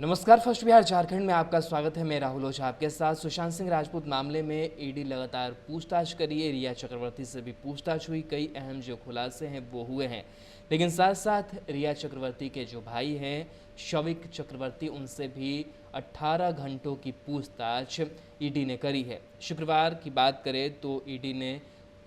नमस्कार। फर्स्ट बिहार झारखंड में आपका स्वागत है। मैं राहुल ओझा आपके साथ। सुशांत सिंह राजपूत मामले में ईडी लगातार पूछताछ कर रही है। रिया चक्रवर्ती से भी पूछताछ हुई, कई अहम जो खुलासे हैं वो हुए हैं, लेकिन साथ साथ रिया चक्रवर्ती के जो भाई हैं शौविक चक्रवर्ती, उनसे भी 18 घंटों की पूछताछ ईडी ने करी है। शुक्रवार की बात करें तो ईडी ने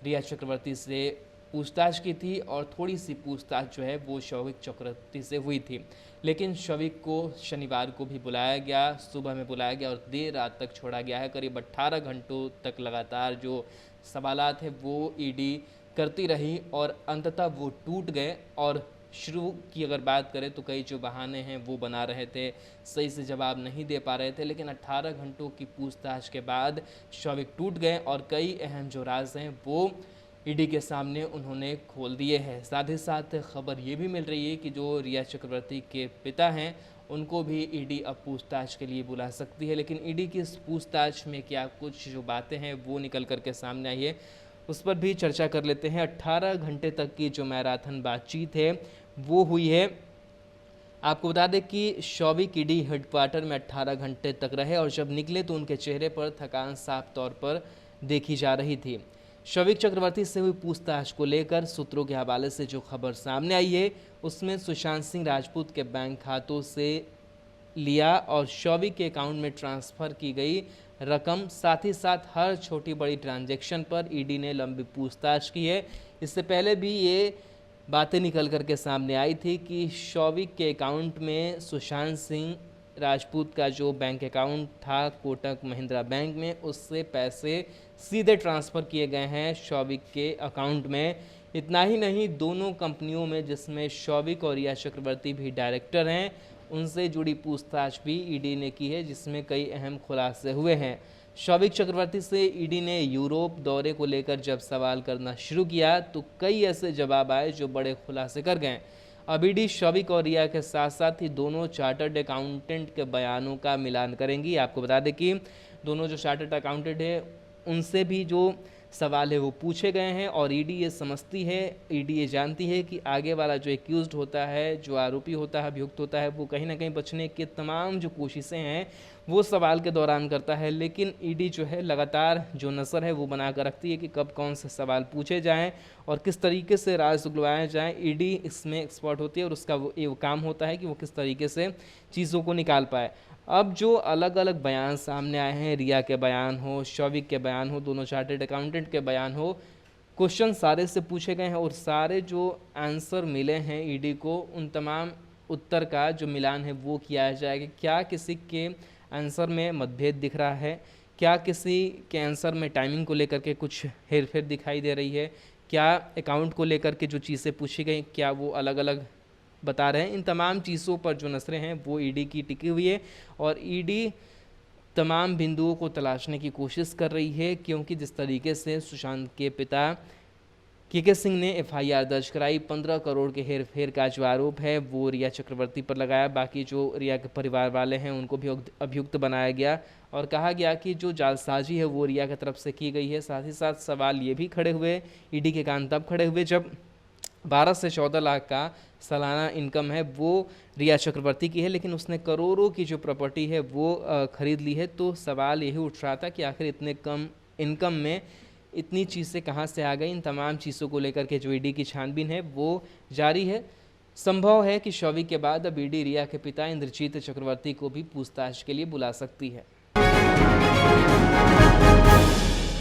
रिया चक्रवर्ती से पूछताछ की थी और थोड़ी सी पूछताछ जो है वो शौविक चक्रवर्ती से हुई थी, लेकिन शौविक को शनिवार को भी बुलाया गया, सुबह में बुलाया गया और देर रात तक छोड़ा गया है। करीब 18 घंटों तक लगातार जो सवालात हैं वो ईडी करती रही और अंततः वो टूट गए। और शुरू की अगर बात करें तो कई जो बहाने हैं वो बना रहे थे, सही से जवाब नहीं दे पा रहे थे, लेकिन 18 घंटों की पूछताछ के बाद शौविक टूट गए और कई अहम जो राज हैं वो ईडी के सामने उन्होंने खोल दिए हैं। साथ ही साथ खबर ये भी मिल रही है कि जो रिया चक्रवर्ती के पिता हैं उनको भी ईडी अब पूछताछ के लिए बुला सकती है, लेकिन ईडी की इस पूछताछ में क्या कुछ जो बातें हैं वो निकल कर के सामने आई है, उस पर भी चर्चा कर लेते हैं। 18 घंटे तक की जो मैराथन बातचीत है वो हुई है। आपको बता दें कि शौविक ईडी हेडक्वार्टर में 18 घंटे तक रहे और जब निकले तो उनके चेहरे पर थकान साफ तौर पर देखी जा रही थी। शौविक चक्रवर्ती से हुई पूछताछ को लेकर सूत्रों के हवाले से जो खबर सामने आई है उसमें सुशांत सिंह राजपूत के बैंक खातों से लिया और शौविक के अकाउंट में ट्रांसफ़र की गई रकम, साथ ही साथ हर छोटी बड़ी ट्रांजैक्शन पर ईडी ने लंबी पूछताछ की है। इससे पहले भी ये बातें निकल कर के सामने आई थी कि शौविक के अकाउंट में सुशांत सिंह राजपूत का जो बैंक अकाउंट था कोटक महिंद्रा बैंक में, उससे पैसे सीधे ट्रांसफ़र किए गए हैं शौविक के अकाउंट में। इतना ही नहीं, दोनों कंपनियों में जिसमें शौविक और रिया चक्रवर्ती भी डायरेक्टर हैं, उनसे जुड़ी पूछताछ भी ईडी ने की है, जिसमें कई अहम खुलासे हुए हैं। शौविक चक्रवर्ती से ईडी ने यूरोप दौरे को लेकर जब सवाल करना शुरू किया तो कई ऐसे जवाब आए जो बड़े खुलासे कर गए। अब ईडी शौविक और रिया के साथ साथ ही दोनों चार्टर्ड अकाउंटेंट के बयानों का मिलान करेंगी। आपको बता दें कि दोनों जो चार्टर्ड अकाउंटेंट हैं उनसे भी जो सवाल है वो पूछे गए हैं और ईडी ये समझती है, ईडी ये जानती है कि आगे वाला जो एक्यूज्ड होता है, जो आरोपी होता है, अभियुक्त होता है, वो कहीं ना कहीं बचने के तमाम जो कोशिशें हैं वो सवाल के दौरान करता है। लेकिन ईडी जो है लगातार जो नज़र है वो बना कर रखती है कि कब कौन से सवाल पूछे जाएं और किस तरीके से राज उगलवाया जाए। ईडी इसमें एक्सपर्ट होती है और उसका वो काम होता है कि वो किस तरीके से चीज़ों को निकाल पाए। अब जो अलग अलग बयान सामने आए हैं, रिया के बयान हो, शौविक के बयान हो, दोनों चार्टर्ड अकाउंटेंट के बयान हो, क्वेश्चन सारे से पूछे गए हैं और सारे जो आंसर मिले हैं ईडी को, उन तमाम उत्तर का जो मिलान है वो किया जाएगा। क्या किसी के आंसर में मतभेद दिख रहा है, क्या किसी के आंसर में टाइमिंग को लेकर के कुछ हेरफेर दिखाई दे रही है, क्या अकाउंट को लेकर के जो चीज़ें पूछी गई क्या वो अलग अलग बता रहे हैं। इन तमाम चीज़ों पर जो नज़रें हैं वो ईडी की टिकी हुई है और ईडी तमाम बिंदुओं को तलाशने की कोशिश कर रही है, क्योंकि जिस तरीके से सुशांत के पिता के सिंह ने एफआईआर दर्ज कराई, 15 करोड़ के हेर फेर का जो आरोप है वो रिया चक्रवर्ती पर लगाया, बाकी जो रिया के परिवार वाले हैं उनको भी अभियुक्त बनाया गया और कहा गया कि जो जालसाजी है वो रिया की तरफ से की गई है। साथ ही साथ सवाल ये भी खड़े हुए ईडी के कान तब खड़े हुए जब 12 से 14 लाख का सालाना इनकम है वो रिया चक्रवर्ती की है, लेकिन उसने करोड़ों की जो प्रॉपर्टी है वो ख़रीद ली है। तो सवाल यही उठ रहा था कि आखिर इतने कम इनकम में इतनी चीज़ें कहाँ से आ गई। इन तमाम चीज़ों को लेकर के जो ईडी की छानबीन है वो जारी है। संभव है कि शौविक के बाद अब ईडी रिया के पिता इंद्रजीत चक्रवर्ती को भी पूछताछ के लिए बुला सकती है।